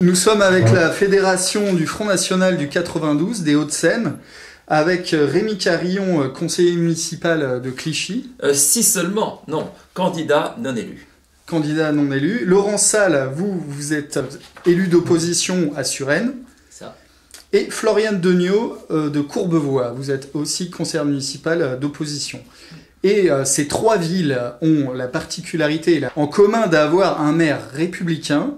Nous sommes avec la fédération du Front National du 92 des Hauts-de-Seine, avec Rémi Carillon, conseiller municipal de Clichy. Si seulement, non, candidat non élu. Candidat non élu. Laurent Salle, vous êtes élu d'opposition à Suresnes. Ça. Et Floriane Degnaud de Courbevoie, vous êtes aussi conseillère municipale d'opposition. Et ces trois villes ont la particularité en commun d'avoir un maire républicain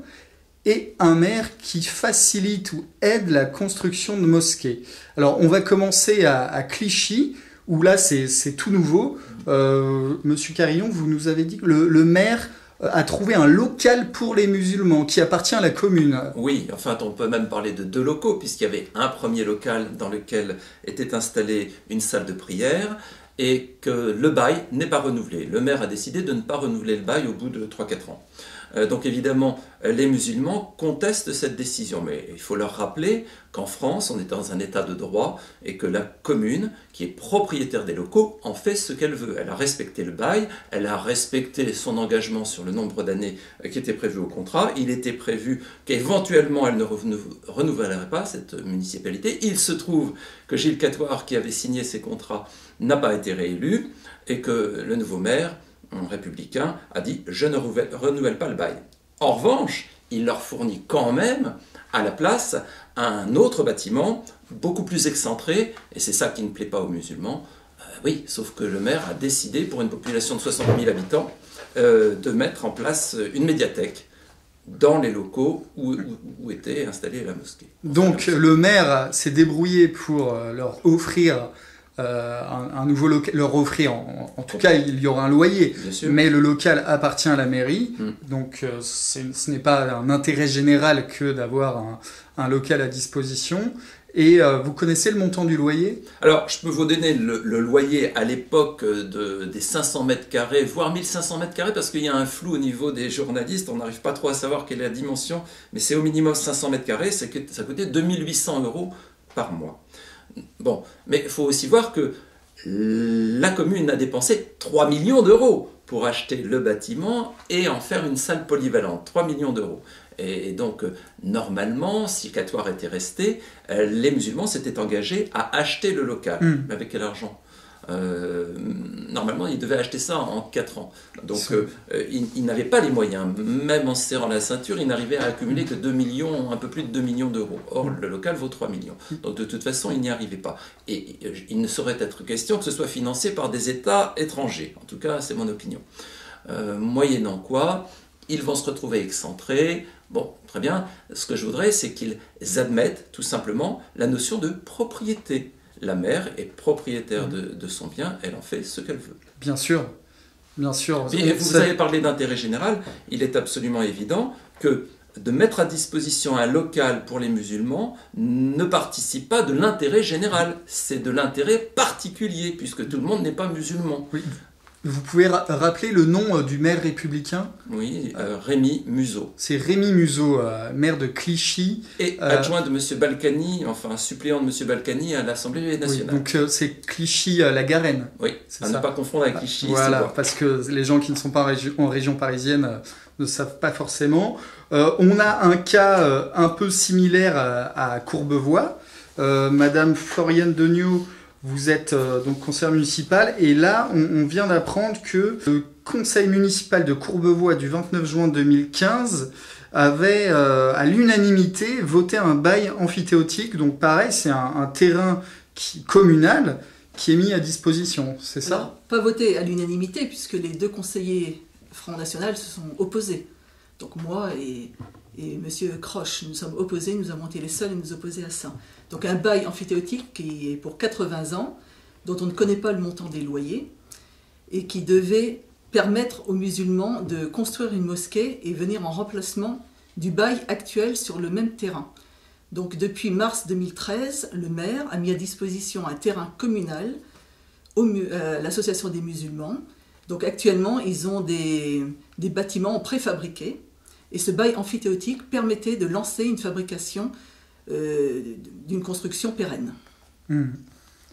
et un maire qui facilite ou aide la construction de mosquées. Alors, on va commencer à Clichy, où là, c'est tout nouveau. Monsieur Carillon, vous nous avez dit que le maire a trouvé un local pour les musulmans qui appartient à la commune. Oui, enfin, on peut même parler de deux locaux, puisqu'il y avait un premier local dans lequel était installée une salle de prière, et que le bail n'est pas renouvelé. Le maire a décidé de ne pas renouveler le bail au bout de 3-4 ans. Donc évidemment, les musulmans contestent cette décision, mais il faut leur rappeler qu'en France, on est dans un état de droit et que la commune, qui est propriétaire des locaux, en fait ce qu'elle veut. Elle a respecté le bail, elle a respecté son engagement sur le nombre d'années qui était prévu au contrat. Il était prévu qu'éventuellement elle ne renouvellerait pas cette municipalité. Il se trouve que Gilles Catoire, qui avait signé ces contrats, n'a pas été réélu et que le nouveau maire, un républicain, a dit « je ne renouvelle pas le bail ». En revanche, il leur fournit quand même, à la place, un autre bâtiment, beaucoup plus excentré, et c'est ça qui ne plaît pas aux musulmans. Oui, sauf que le maire a décidé, pour une population de 60 000 habitants, de mettre en place une médiathèque dans les locaux où était installée la mosquée. Donc le maire s'est débrouillé pour leur offrir un nouveau local, leur offrir, en tout cas il y aura un loyer, mais le local appartient à la mairie, donc ce n'est pas un intérêt général que d'avoir un local à disposition. Et vous connaissez le montant du loyer? Alors, je peux vous donner le loyer à l'époque des 500 mètres carrés, voire 1500 mètres carrés, parce qu'il y a un flou au niveau des journalistes, on n'arrive pas trop à savoir quelle est la dimension, mais c'est au minimum 500 mètres carrés, ça coûtait 2800 € par mois. Bon, mais il faut aussi voir que la commune a dépensé 3 millions d'euros pour acheter le bâtiment et en faire une salle polyvalente. 3 millions d'euros. Et donc, normalement, si Catoire était resté, les musulmans s'étaient engagés à acheter le local. Mais avec quel argent ? Normalement, ils devaient acheter ça en 4 ans. Donc, ils n'avaient pas les moyens. Même en se serrant la ceinture, ils n'arrivaient à accumuler que 2 millions, un peu plus de 2 millions d'euros. Or, le local vaut 3 millions. Donc, de toute façon, ils n'y arrivaient pas. Et il ne saurait être question que ce soit financé par des États étrangers. En tout cas, c'est mon opinion. Moyennant quoi, ils vont se retrouver excentrés. Bon, très bien. Ce que je voudrais, c'est qu'ils admettent tout simplement la notion de propriété. La mère est propriétaire de son bien, elle en fait ce qu'elle veut. Bien sûr, bien sûr. Et vous avez parlé d'intérêt général, il est absolument évident que de mettre à disposition un local pour les musulmans ne participe pas de l'intérêt général, c'est de l'intérêt particulier, puisque tout le monde n'est pas musulman. Oui. Vous pouvez rappeler le nom du maire républicain? Oui, Rémi Museau. C'est Rémi Museau, maire de Clichy. Et adjoint de M. Balkany, enfin suppléant de M. Balkany à l'Assemblée nationale. Oui, donc c'est Clichy-la-Garenne. Oui, à ne pas confondre avec Clichy. Voilà, parce que les gens qui ne sont pas en région parisienne ne savent pas forcément. On a un cas un peu similaire à Courbevoie. Madame Floriane Degnaud, vous êtes donc conseillère municipale, et là, on vient d'apprendre que le conseil municipal de Courbevoie du 29 juin 2015 avait, à l'unanimité, voté un bail amphithéotique. Donc pareil, c'est un terrain communal qui est mis à disposition, c'est ça? Alors, pas voté à l'unanimité, puisque les deux conseillers Front National se sont opposés. Donc moi et M. Croche, nous sommes opposés, nous avons été les seuls à nous opposer à ça. Donc un bail amphithéotique qui est pour 80 ans, dont on ne connaît pas le montant des loyers, et qui devait permettre aux musulmans de construire une mosquée et venir en remplacement du bail actuel sur le même terrain. Donc depuis mars 2013, le maire a mis à disposition un terrain communal à l'association des musulmans. Donc actuellement, ils ont des bâtiments préfabriqués, et ce bail amphithéotique permettait de lancer une fabrication d'une construction pérenne.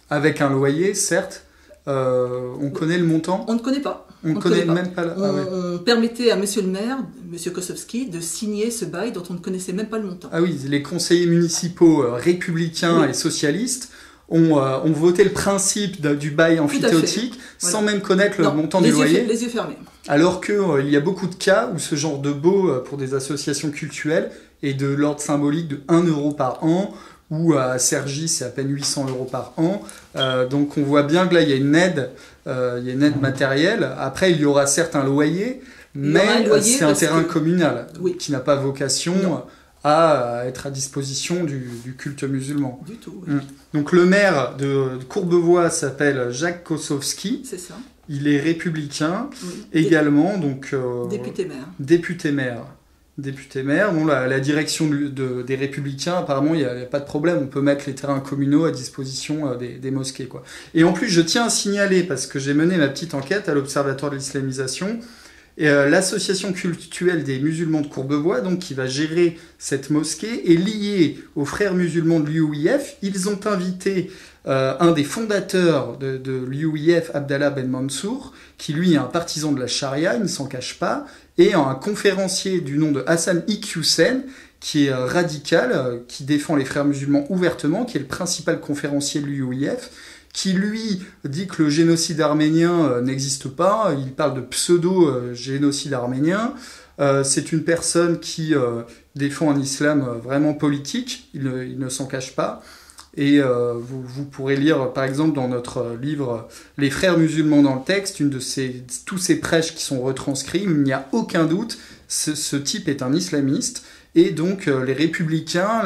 Avec un loyer, certes. On connaît le montant? On ne connaît pas. On ne connaît même pas. On permettait à monsieur le maire, monsieur Kosowski, de signer ce bail dont on ne connaissait même pas le montant. Ah oui, les conseillers municipaux républicains et socialistes ont voté le principe du bail emphytéotique sans même connaître le montant du loyer. Les yeux fermés. Alors qu'il y a beaucoup de cas où ce genre de baux pour des associations cultuelles est de l'ordre symbolique de 1 euro par an, ou à Cergy c'est à peine 800 euros par an. Donc on voit bien que là il y a une aide matérielle. Après il y aura certes un loyer, mais c'est un terrain communal qui n'a pas vocation à être à disposition du culte musulman. Du tout, Donc le maire de Courbevoie s'appelle Jacques Kosowski. C'est ça. Il est républicain également, donc député-maire. Bon, la direction des Républicains, apparemment, il n'y a pas de problème. On peut mettre les terrains communaux à disposition des mosquées, quoi. Et en plus, je tiens à signaler, parce que j'ai mené ma petite enquête à l'Observatoire de l'islamisation, l'association cultuelle des musulmans de Courbevoie, donc, qui va gérer cette mosquée, est liée aux frères musulmans de l'UOIF. Ils ont invité un des fondateurs de l'UOIF, Abdallah Ben Mansour, qui lui est un partisan de la charia, il ne s'en cache pas, et un conférencier du nom de Hassan Iqiyoussen, qui est radical, qui défend les frères musulmans ouvertement, qui est le principal conférencier de l'UOIF, qui lui dit que le génocide arménien n'existe pas, il parle de pseudo-génocide arménien. C'est une personne qui défend un islam vraiment politique, il ne s'en cache pas. Et vous pourrez lire, par exemple, dans notre livre « Les frères musulmans dans le texte », tous ces prêches qui sont retranscrits, il n'y a aucun doute, ce type est un islamiste. Et donc, les républicains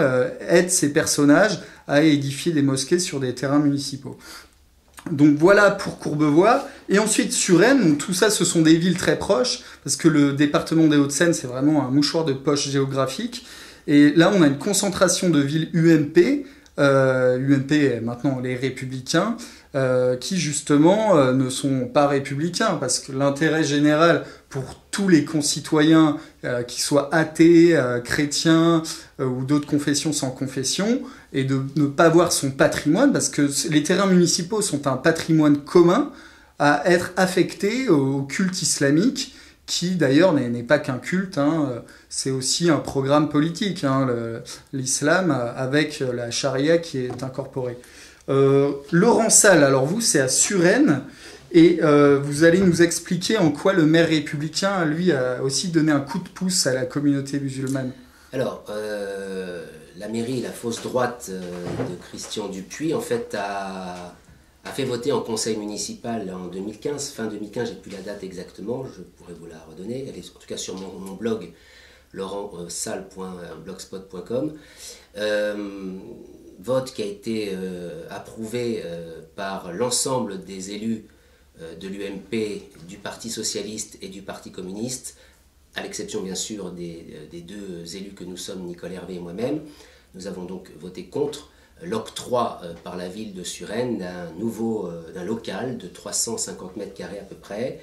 aident ces personnages à édifier des mosquées sur des terrains municipaux. Donc voilà pour Courbevoie. Et ensuite, Suresnes, donc tout ça, ce sont des villes très proches, parce que le département des Hauts-de-Seine, c'est vraiment un mouchoir de poche géographique. Et là, on a une concentration de villes UMP, UMP maintenant les Républicains, qui justement ne sont pas républicains, parce que l'intérêt général pour tous les concitoyens, qu'ils soient athées, chrétiens ou d'autres confessions sans confession, est de ne pas voir son patrimoine, parce que les terrains municipaux sont un patrimoine commun à être affecté au culte islamique, qui d'ailleurs n'est pas qu'un culte, c'est aussi un programme politique, l'islam avec la charia qui est incorporée. Laurent Salle, alors vous c'est à Suresnes, et vous allez nous expliquer en quoi le maire républicain, lui, a aussi donné un coup de pouce à la communauté musulmane. Alors, la mairie, la fausse droite de Christian Dupuis, en fait, a fait voter en conseil municipal en 2015, fin 2015, j'ai plus la date exactement, je pourrais vous la redonner, elle est en tout cas sur mon blog, laurentsalle.blogspot.com, vote qui a été approuvé par l'ensemble des élus de l'UMP, du Parti Socialiste et du Parti Communiste, à l'exception bien sûr des deux élus que nous sommes, Nicole Hervé et moi-même. Nous avons donc voté contre l'octroi par la ville de Suresnes d'un local de 350 mètres carrés à peu près,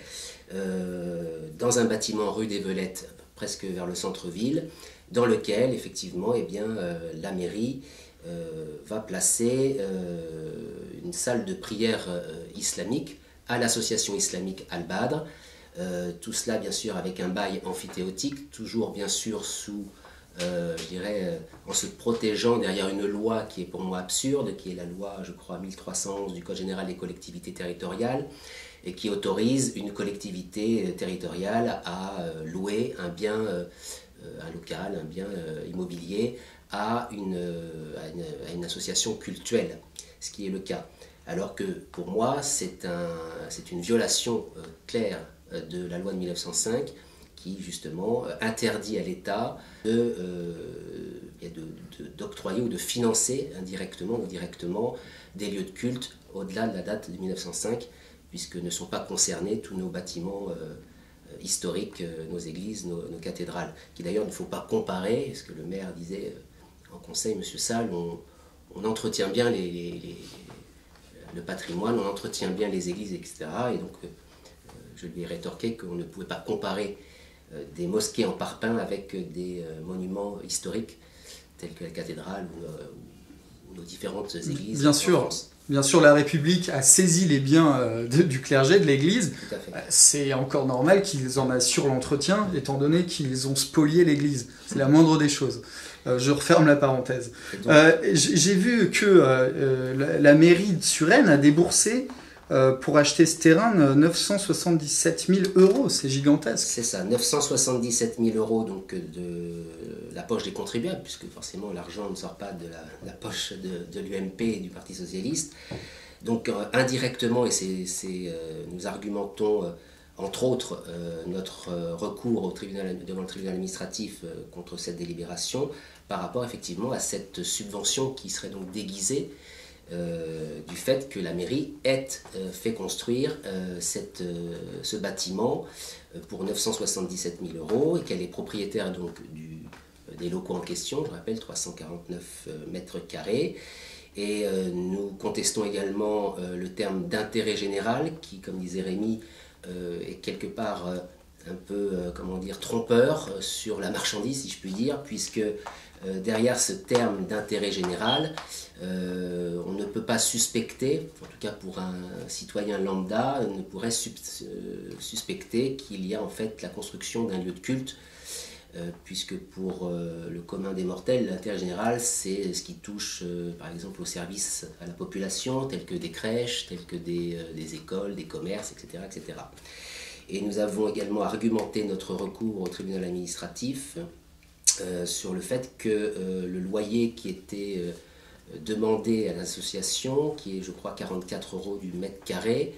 dans un bâtiment rue des Velettes, presque vers le centre-ville, dans lequel effectivement la mairie va placer une salle de prière islamique à l'association islamique Al-Badr. Tout cela bien sûr avec un bail amphithéotique, toujours bien sûr en se protégeant derrière une loi qui est pour moi absurde, qui est la loi, je crois, 1311 du Code général des collectivités territoriales, et qui autorise une collectivité territoriale à louer un bien, un local, un bien immobilier à une association cultuelle, ce qui est le cas. Alors que pour moi, c'est une violation claire de la loi de 1905 qui justement interdit à l'État d'octroyer ou de financer indirectement ou directement des lieux de culte au-delà de la date de 1905, puisque ne sont pas concernés tous nos bâtiments historiques, nos églises, nos cathédrales, qui d'ailleurs il ne faut pas comparer, ce que le maire disait en conseil, M. Salle, on entretient bien le patrimoine, on entretient bien les églises, etc. Et donc je lui ai rétorqué qu'on ne pouvait pas comparer des mosquées en parpaing avec des monuments historiques tels que la cathédrale nos différentes églises. Bien sûr. Bien sûr, la République a saisi les biens du clergé, de l'Église. Tout à fait. C'est encore normal qu'ils en assurent l'entretien, étant donné qu'ils ont spolié l'Église. C'est la moindre des choses. Je referme la parenthèse. J'ai vu que la mairie de Suresnes a déboursé pour acheter ce terrain 977 000 euros. C'est gigantesque. C'est ça, 977 000 euros donc, de la poche des contribuables, puisque forcément l'argent ne sort pas de la poche de l'UMP et du Parti Socialiste. Donc indirectement, et nous argumentons entre autres notre recours devant le tribunal administratif contre cette délibération par rapport effectivement à cette subvention qui serait donc déguisée du fait que la mairie ait fait construire ce bâtiment pour 977 000 euros et qu'elle est propriétaire donc des locaux en question, je rappelle 349 mètres carrés. Et nous contestons également le terme d'intérêt général qui, comme disait Rémi, est quelque part un peu, comment dire, trompeur sur la marchandise, si je puis dire, puisque derrière ce terme d'intérêt général, on ne peut pas suspecter, en tout cas pour un citoyen lambda, on ne pourrait suspecter qu'il y a en fait la construction d'un lieu de culte, puisque pour le commun des mortels, l'intérêt général, c'est ce qui touche par exemple aux services à la population, tels que des crèches, tels que des écoles, des commerces, etc., etc. Et nous avons également argumenté notre recours au tribunal administratif sur le fait que le loyer qui était demandé à l'association, qui est je crois 44 € du mètre carré,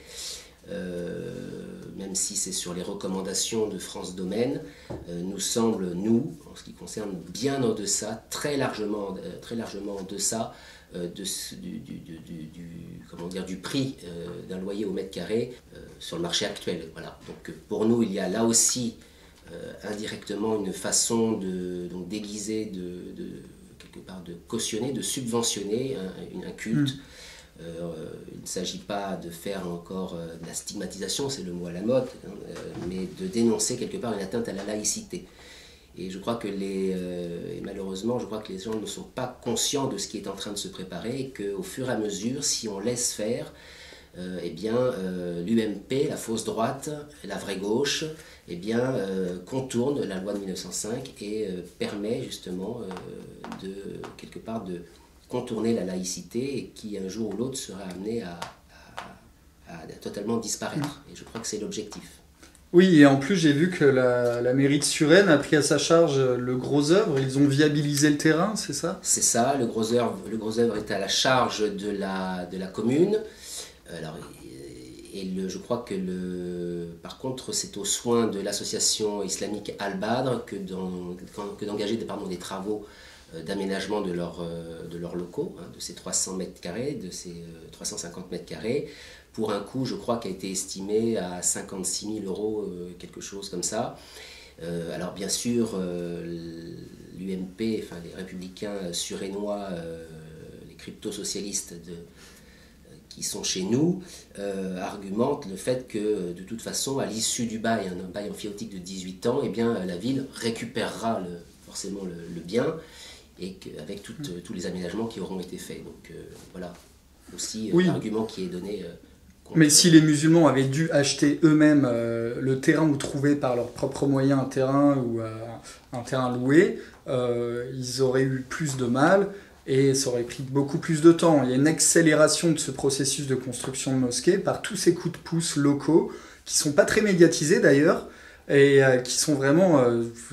même si c'est sur les recommandations de France Domaine, nous semble, nous, en ce qui concerne, bien en deçà, très largement en deçà du prix d'un loyer au mètre carré sur le marché actuel. Voilà. Donc pour nous, il y a là aussi indirectement une façon donc déguisée quelque part de cautionner, de subventionner un culte. Il ne s'agit pas de faire encore de la stigmatisation, c'est le mot à la mode, mais de dénoncer quelque part une atteinte à la laïcité. Et je crois que et malheureusement, je crois que les gens ne sont pas conscients de ce qui est en train de se préparer et qu'au fur et à mesure, si on laisse faire, eh bien, l'UMP, la fausse droite, la vraie gauche, eh bien, contourne la loi de 1905 et permet justement quelque part de contourner la laïcité et qui un jour ou l'autre sera amené à totalement disparaître. Et je crois que c'est l'objectif. Oui, et en plus j'ai vu que la mairie de Suresnes a pris à sa charge le gros œuvre, ils ont viabilisé le terrain, c'est ça? C'est ça, le gros œuvre est à la charge de la commune. Alors, je crois que par contre c'est au soin de l'association islamique Al-Badr que d'engager des travaux d'aménagement de leurs locaux, de ces 300 mètres carrés, de ces 350 mètres carrés, pour un coût, je crois, qui a été estimé à 56 000 €, quelque chose comme ça. Alors bien sûr, l'UMP, enfin les républicains suresnois, les crypto-socialistes qui sont chez nous, argumentent le fait que de toute façon, à l'issue du bail, un bail emphytéotique de 18 ans, eh bien, la ville récupérera forcément le bien, et avec tous les aménagements qui auront été faits. Donc voilà, aussi l'argument qui est donné. Mais si les musulmans avaient dû acheter eux-mêmes le terrain ou trouver par leurs propres moyens un terrain ou un terrain loué, ils auraient eu plus de mal et ça aurait pris beaucoup plus de temps. Il y a une accélération de ce processus de construction de mosquées par tous ces coups de pouce locaux qui ne sont pas très médiatisés d'ailleurs, et qui sont vraiment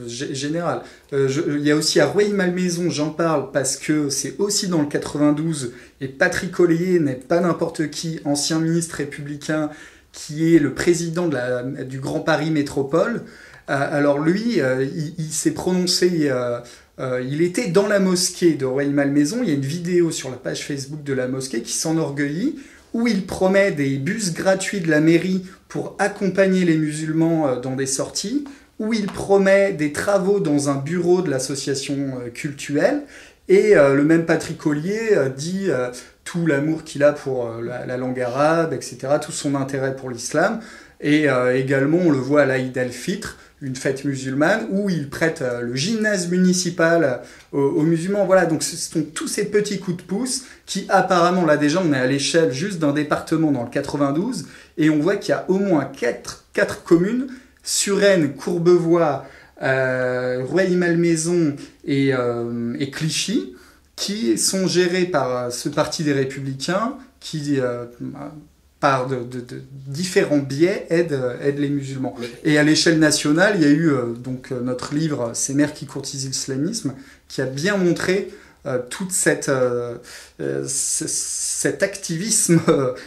générales. Il y a aussi à Rueil-Malmaison, j'en parle parce que c'est aussi dans le 92, et Patrick Ollier n'est pas n'importe qui, ancien ministre républicain, qui est le président du Grand Paris Métropole. Alors lui, il s'est prononcé, il était dans la mosquée de Rueil-Malmaison, il y a une vidéo sur la page Facebook de la mosquée qui s'enorgueillit, où il promet des bus gratuits de la mairie pour accompagner les musulmans dans des sorties, où il promet des travaux dans un bureau de l'association cultuelle, et le même Patrick Ollier dit tout l'amour qu'il a pour la langue arabe, etc., tout son intérêt pour l'islam, et également on le voit à l'Aïd el-Fitr, une fête musulmane, où ils prêtent le gymnase municipal aux musulmans. Voilà, donc ce sont tous ces petits coups de pouce qui apparemment, là déjà on est à l'échelle juste d'un département dans le 92, et on voit qu'il y a au moins 4 communes, Suresnes, Courbevoie, Rueil-Malmaison et Clichy, qui sont gérées par ce parti des Républicains qui, par de différents biais, aident les musulmans. Et à l'échelle nationale, il y a eu donc notre livre « Ces mères qui courtisent l'islamisme » qui a bien montré tout cet activisme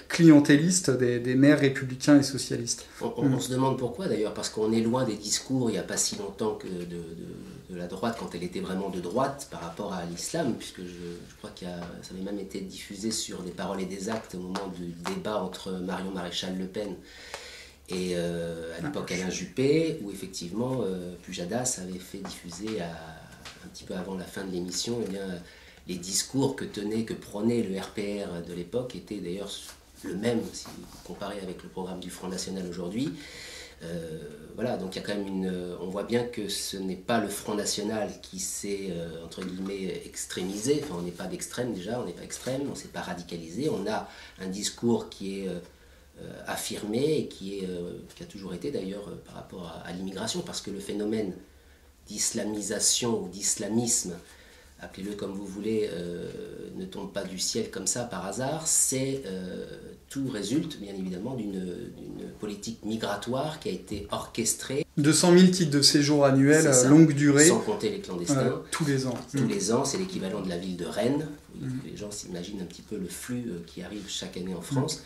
clientéliste des maires républicains et socialistes. On se demande pourquoi d'ailleurs, parce qu'on est loin des discours il n'y a pas si longtemps que de la droite, quand elle était vraiment de droite par rapport à l'islam, puisque je crois ça avait même été diffusé sur des paroles et des actes au moment du débat entre Marion Maréchal Le Pen et à l'époque Alain Juppé, où effectivement Pujadas avait fait diffuser un petit peu avant la fin de l'émission, eh bien, les discours que prônait le RPR de l'époque étaient d'ailleurs le même, si vous comparez avec le programme du Front National aujourd'hui. Voilà, donc il y a quand même on voit bien que ce n'est pas le Front National qui s'est, entre guillemets, extrémisé. Enfin, on n'est pas d'extrême déjà, on n'est pas extrême, on ne s'est pas radicalisé. On a un discours qui est affirmé et qui a toujours été d'ailleurs par rapport à l'immigration, parce que le phénomène d'islamisation ou d'islamisme, appelez-le comme vous voulez, ne tombe pas du ciel comme ça par hasard. Tout résulte bien évidemment d'une politique migratoire qui a été orchestrée. 200 000 titres de séjour annuels, longue durée. Sans compter les clandestins. Tous les ans. Tous les ans, c'est l'équivalent de la ville de Rennes. Les gens s'imaginent un petit peu le flux qui arrive chaque année en France.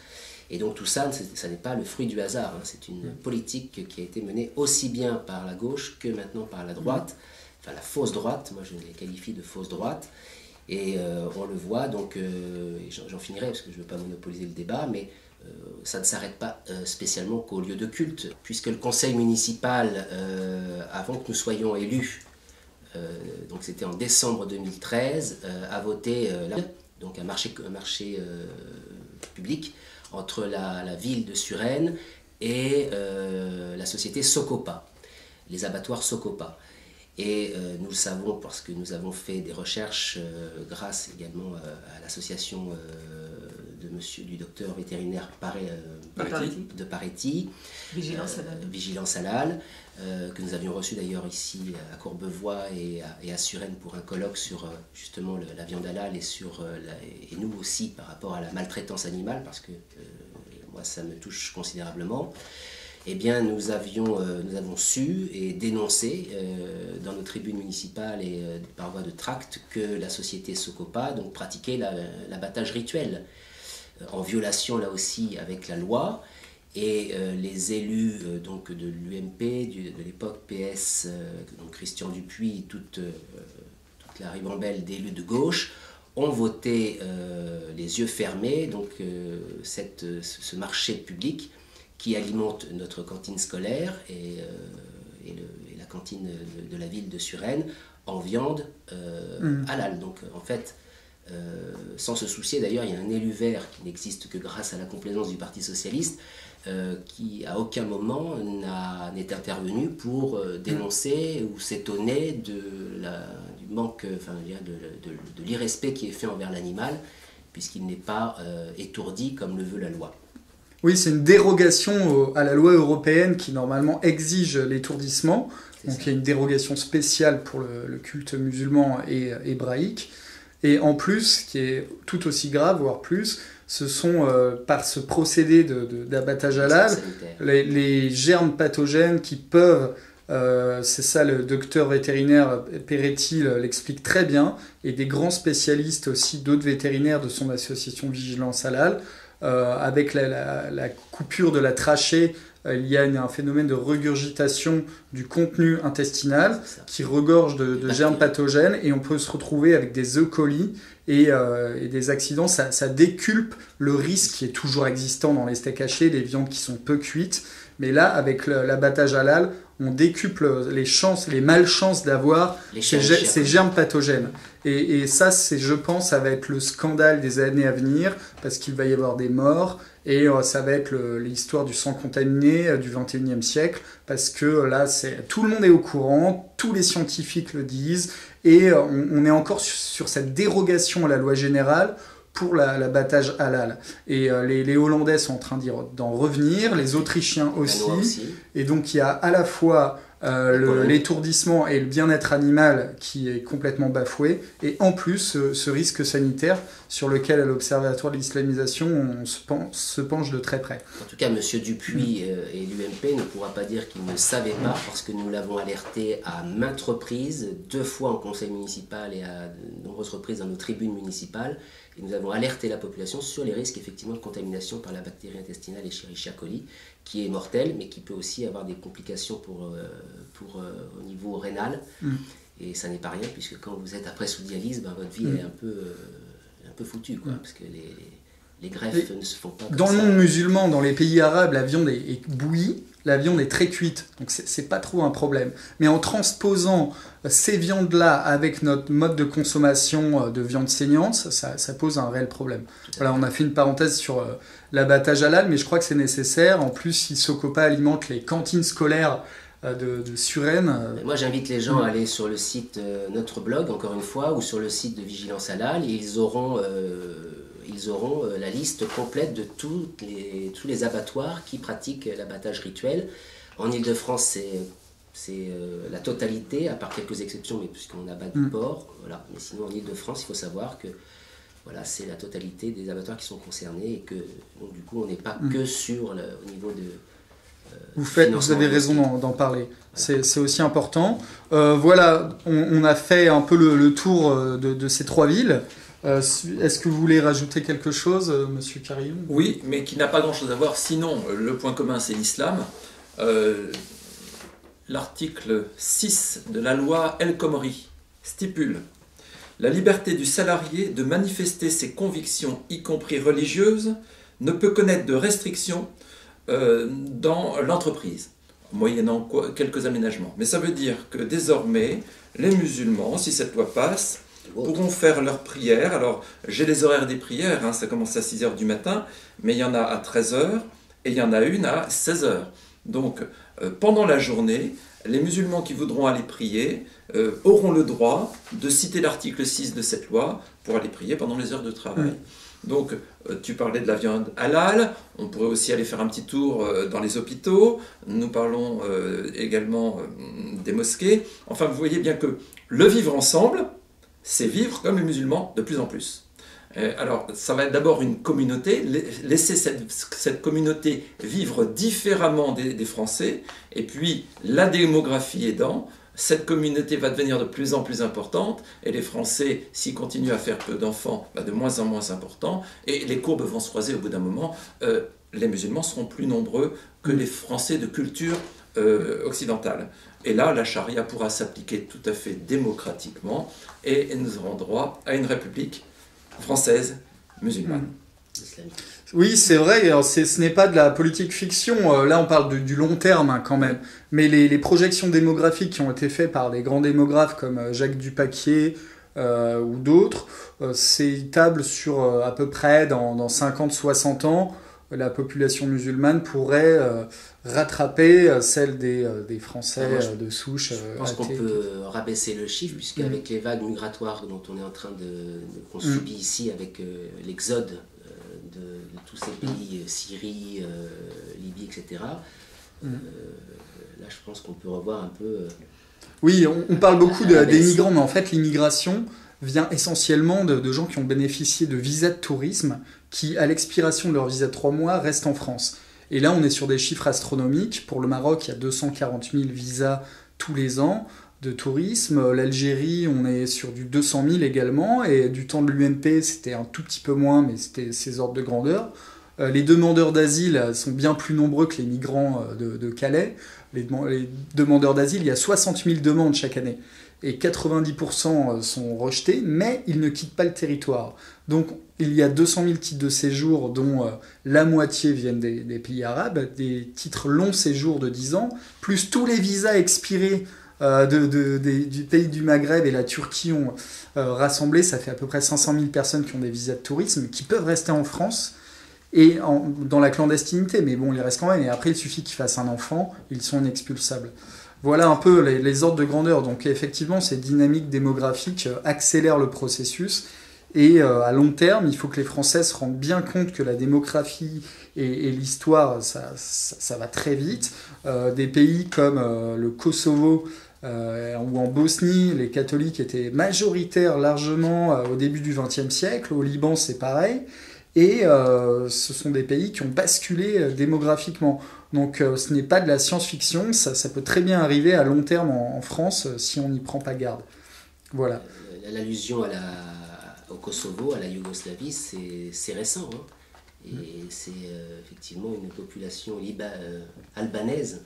Et donc tout ça, ça n'est pas le fruit du hasard. C'est une politique qui a été menée aussi bien par la gauche que maintenant par la droite. Enfin la fausse droite, moi je les qualifie de fausse droite. Et on le voit, donc j'en finirai parce que je ne veux pas monopoliser le débat, mais ça ne s'arrête pas spécialement qu'au lieu de culte, puisque le conseil municipal, avant que nous soyons élus, donc c'était en décembre 2013, a voté donc un marché public entre la ville de Suresnes et la société Socopa, les abattoirs Socopa. Et nous le savons parce que nous avons fait des recherches grâce également à l'association du docteur vétérinaire de Paretti, Vigilance Halal, que nous avions reçu d'ailleurs ici à Courbevoie et à Suresnes pour un colloque sur justement la viande halal et nous aussi par rapport à la maltraitance animale, parce que moi ça me touche considérablement. Eh bien, nous avons su et dénoncé dans nos tribunes municipales et par voie de tract que la société Socopa donc, pratiquait l'abattage rituel, en violation là aussi avec la loi. Et les élus donc, de l'UMP, de l'époque PS, donc Christian Dupuis, toute la ribambelle d'élus de gauche, ont voté les yeux fermés donc, ce marché public qui alimente notre cantine scolaire et la cantine de la ville de Suresnes en viande halal. Donc en fait, sans se soucier, d'ailleurs, il y a un élu vert qui n'existe que grâce à la complaisance du Parti Socialiste, qui à aucun moment n'est intervenu pour dénoncer ou s'étonner du manque, enfin, de l'irrespect qui est fait envers l'animal, puisqu'il n'est pas étourdi comme le veut la loi. Oui, c'est une dérogation à la loi européenne qui normalement exige l'étourdissement. Donc il y a une dérogation spéciale pour le culte musulman et hébraïque. Et en plus, ce qui est tout aussi grave, voire plus, ce sont par ce procédé d'abattage halal, les germes pathogènes qui peuvent, c'est ça le docteur vétérinaire Peretti l'explique très bien, et des grands spécialistes aussi, d'autres vétérinaires de son association Vigilance Halal, avec la coupure de la trachée, il y a un phénomène de regurgitation du contenu intestinal qui regorge de germes pathogènes, et on peut se retrouver avec des E. coli et des accidents. Ça déculpe le risque qui est toujours existant dans les steaks hachés, les viandes qui sont peu cuites. Mais là, avec l'abattage halal, on décuple les chances, les malchances d'avoir ces germes pathogènes. Et ça, je pense, ça va être le scandale des années à venir, parce qu'il va y avoir des morts, et ça va être l'histoire du sang contaminé du 21e siècle, parce que là, tout le monde est au courant, tous les scientifiques le disent, et on est encore sur cette dérogation à la loi générale pour l'abattage halal. Et les Hollandais sont en train d'en revenir, les Autrichiens aussi. Et donc il y a à la fois l'étourdissement et le bien-être animal qui est complètement bafoué, et en plus ce risque sanitaire sur lequel à l'Observatoire de l'islamisation on se penche de très près. En tout cas, M. Dupuis et l'UMP ne pourra pas dire qu'ils ne savaient pas, parce que nous l'avons alerté à maintes reprises, 2 fois en conseil municipal et à de nombreuses reprises dans nos tribunes municipales, et nous avons alerté la population sur les risques effectivement de contamination par la bactérie intestinale Escherichia coli, qui est mortelle, mais qui peut aussi avoir des complications au niveau rénal. Et ça n'est pas rien, puisque quand vous êtes après sous dialyse, votre vie est un peu foutue, quoi, parce que les greffes ne se font pas comme dans ça. Le monde musulman, dans les pays arabes, la viande est bouillie, la viande est très cuite, donc c'est pas trop un problème. Mais en transposant ces viandes-là avec notre mode de consommation de viande saignante, ça pose un réel problème. Voilà, on a fait une parenthèse sur l'abattage halal, mais je crois que c'est nécessaire. En plus, si Socopa alimente les cantines scolaires de Suresnes. Moi, j'invite les gens à aller sur le site notre blog, encore une fois, ou sur le site de Vigilance Halal, et ils auront la liste complète de tous les abattoirs qui pratiquent l'abattage rituel. En Ile-de-France, c'est la totalité, à part quelques exceptions, mais puisqu'on abat du porc. Voilà. Mais sinon, en Ile-de-France, il faut savoir que voilà, c'est la totalité des abattoirs qui sont concernés, et que donc, du coup, on n'est pas que au niveau de... Vous avez raison d'en parler. Voilà. C'est aussi important. Voilà, on a fait un peu le tour de ces 3 villes. Est-ce que vous voulez rajouter quelque chose, Monsieur Karim? Oui, mais qui n'a pas grand-chose à voir. Sinon, le point commun, c'est l'islam. L'article 6 de la loi El Khomri stipule la liberté du salarié de manifester ses convictions, y compris religieuses, ne peut connaître de restrictions dans l'entreprise, moyennant quelques aménagements. Mais ça veut dire que désormais, les musulmans, si cette loi passe, pourront faire leurs prières. Alors, j'ai les horaires des prières, ça commence à 6h du matin, mais il y en a à 13h et il y en a une à 16h. Donc, pendant la journée, les musulmans qui voudront aller prier auront le droit de citer l'article 6 de cette loi pour aller prier pendant les heures de travail. Donc, tu parlais de la viande halal, on pourrait aussi aller faire un petit tour dans les hôpitaux, nous parlons également des mosquées. Enfin, vous voyez bien que le vivre ensemble, c'est vivre comme les musulmans de plus en plus. Alors, ça va être d'abord une communauté, laisser cette communauté vivre différemment des Français, et puis la démographie aidant, cette communauté va devenir de plus en plus importante, et les Français, s'ils continuent à faire peu d'enfants, de moins en moins importants, et les courbes vont se croiser au bout d'un moment. Les musulmans seront plus nombreux que les Français de culture occidentale. Et là, la charia pourra s'appliquer tout à fait démocratiquement, et nous aurons droit à une république française musulmane. Oui, c'est vrai, ce n'est pas de la politique fiction, là on parle du long terme quand même, mais les projections démographiques qui ont été faites par des grands démographes comme Jacques Dupaquier ou d'autres, c'est table sur à peu près dans 50-60 ans, la population musulmane pourrait rattraper celle des Français de souche. Je pense qu'on peut rabaisser le chiffre, puisqu'avec les vagues migratoires dont on est en train qu'on subit ici, avec l'exode de tous ces pays, Syrie, Libye, etc., là je pense qu'on peut revoir un peu... Oui, on parle beaucoup des migrants, mais en fait l'immigration vient essentiellement de gens qui ont bénéficié de visas de tourisme, qui à l'expiration de leur visa de 3 mois restent en France. Et là on est sur des chiffres astronomiques. Pour le Maroc, il y a 240 000 visas tous les ans de tourisme. L'Algérie, on est sur du 200 000 également, et du temps de l'UMP, c'était un tout petit peu moins, mais c'était ces ordres de grandeur. Les demandeurs d'asile sont bien plus nombreux que les migrants de Calais. Les demandeurs d'asile, il y a 60 000 demandes chaque année. et 90% sont rejetés, mais ils ne quittent pas le territoire. Donc il y a 200 000 titres de séjour, dont la moitié viennent des pays arabes, des titres long séjour de 10 ans, plus tous les visas expirés du pays du Maghreb et la Turquie ont rassemblé, ça fait à peu près 500 000 personnes qui ont des visas de tourisme, qui peuvent rester en France, et dans la clandestinité, mais bon, ils restent quand même, et après il suffit qu'ils fassent un enfant, ils sont inexpulsables. Voilà un peu les ordres de grandeur. Donc effectivement, ces dynamiques démographiques accélèrent le processus, et à long terme, il faut que les Français se rendent bien compte que la démographie et l'histoire, ça va très vite. Des pays comme le Kosovo ou en Bosnie, les catholiques étaient majoritaires largement au début du XXe siècle. Au Liban, c'est pareil. Et ce sont des pays qui ont basculé démographiquement. Donc ce n'est pas de la science-fiction, ça peut très bien arriver à long terme en France si on n'y prend pas garde. Voilà. L'allusion au Kosovo, à la Yougoslavie, c'est récent. Hein. Et c'est effectivement une population albanaise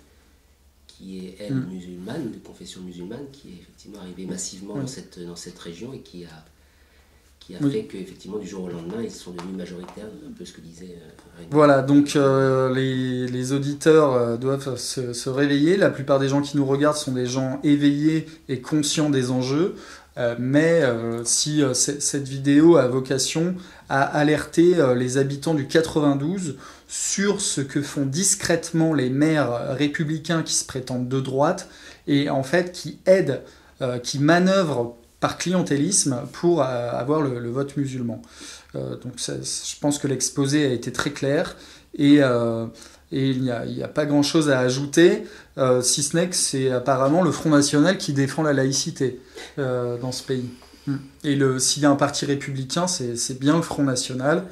qui est, elle, musulmane, de confession musulmane, qui est effectivement arrivée massivement dans cette région et qui a fait qu'effectivement, du jour au lendemain, ils sont devenus majoritaires, un peu ce que disait René. Voilà, donc les auditeurs doivent se réveiller. La plupart des gens qui nous regardent sont des gens éveillés et conscients des enjeux. Mais si cette vidéo a vocation à alerter les habitants du 92 sur ce que font discrètement les maires républicains qui se prétendent de droite et en fait qui aident, qui manœuvrent par clientélisme pour avoir le vote musulman. Donc je pense que l'exposé a été très clair et il n'y a pas grand-chose à ajouter, si ce n'est que c'est apparemment le Front National qui défend la laïcité dans ce pays. Et s'il y a un parti républicain, c'est bien le Front National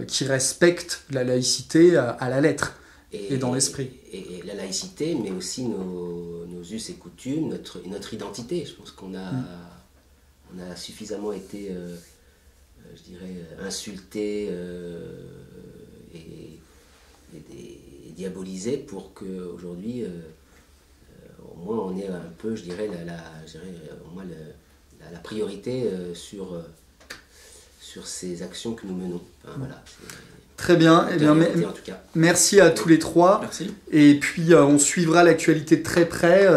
qui respecte la laïcité à la lettre et dans l'esprit. Et la laïcité, mais aussi nos us et coutumes, notre identité. Je pense qu'on a suffisamment été, je dirais, insultés et diabolisés pour qu'aujourd'hui, au moins, on ait un peu, je dirais, au moins la priorité sur ces actions que nous menons. Enfin, voilà, très bien. Eh bien, en tout cas. Merci à tous les trois. Merci. Et puis, on suivra l'actualité de très près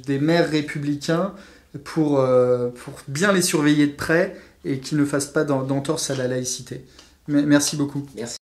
des maires républicains pour bien les surveiller de près et qu'ils ne fassent pas d'entorse à la laïcité. Merci beaucoup. Merci.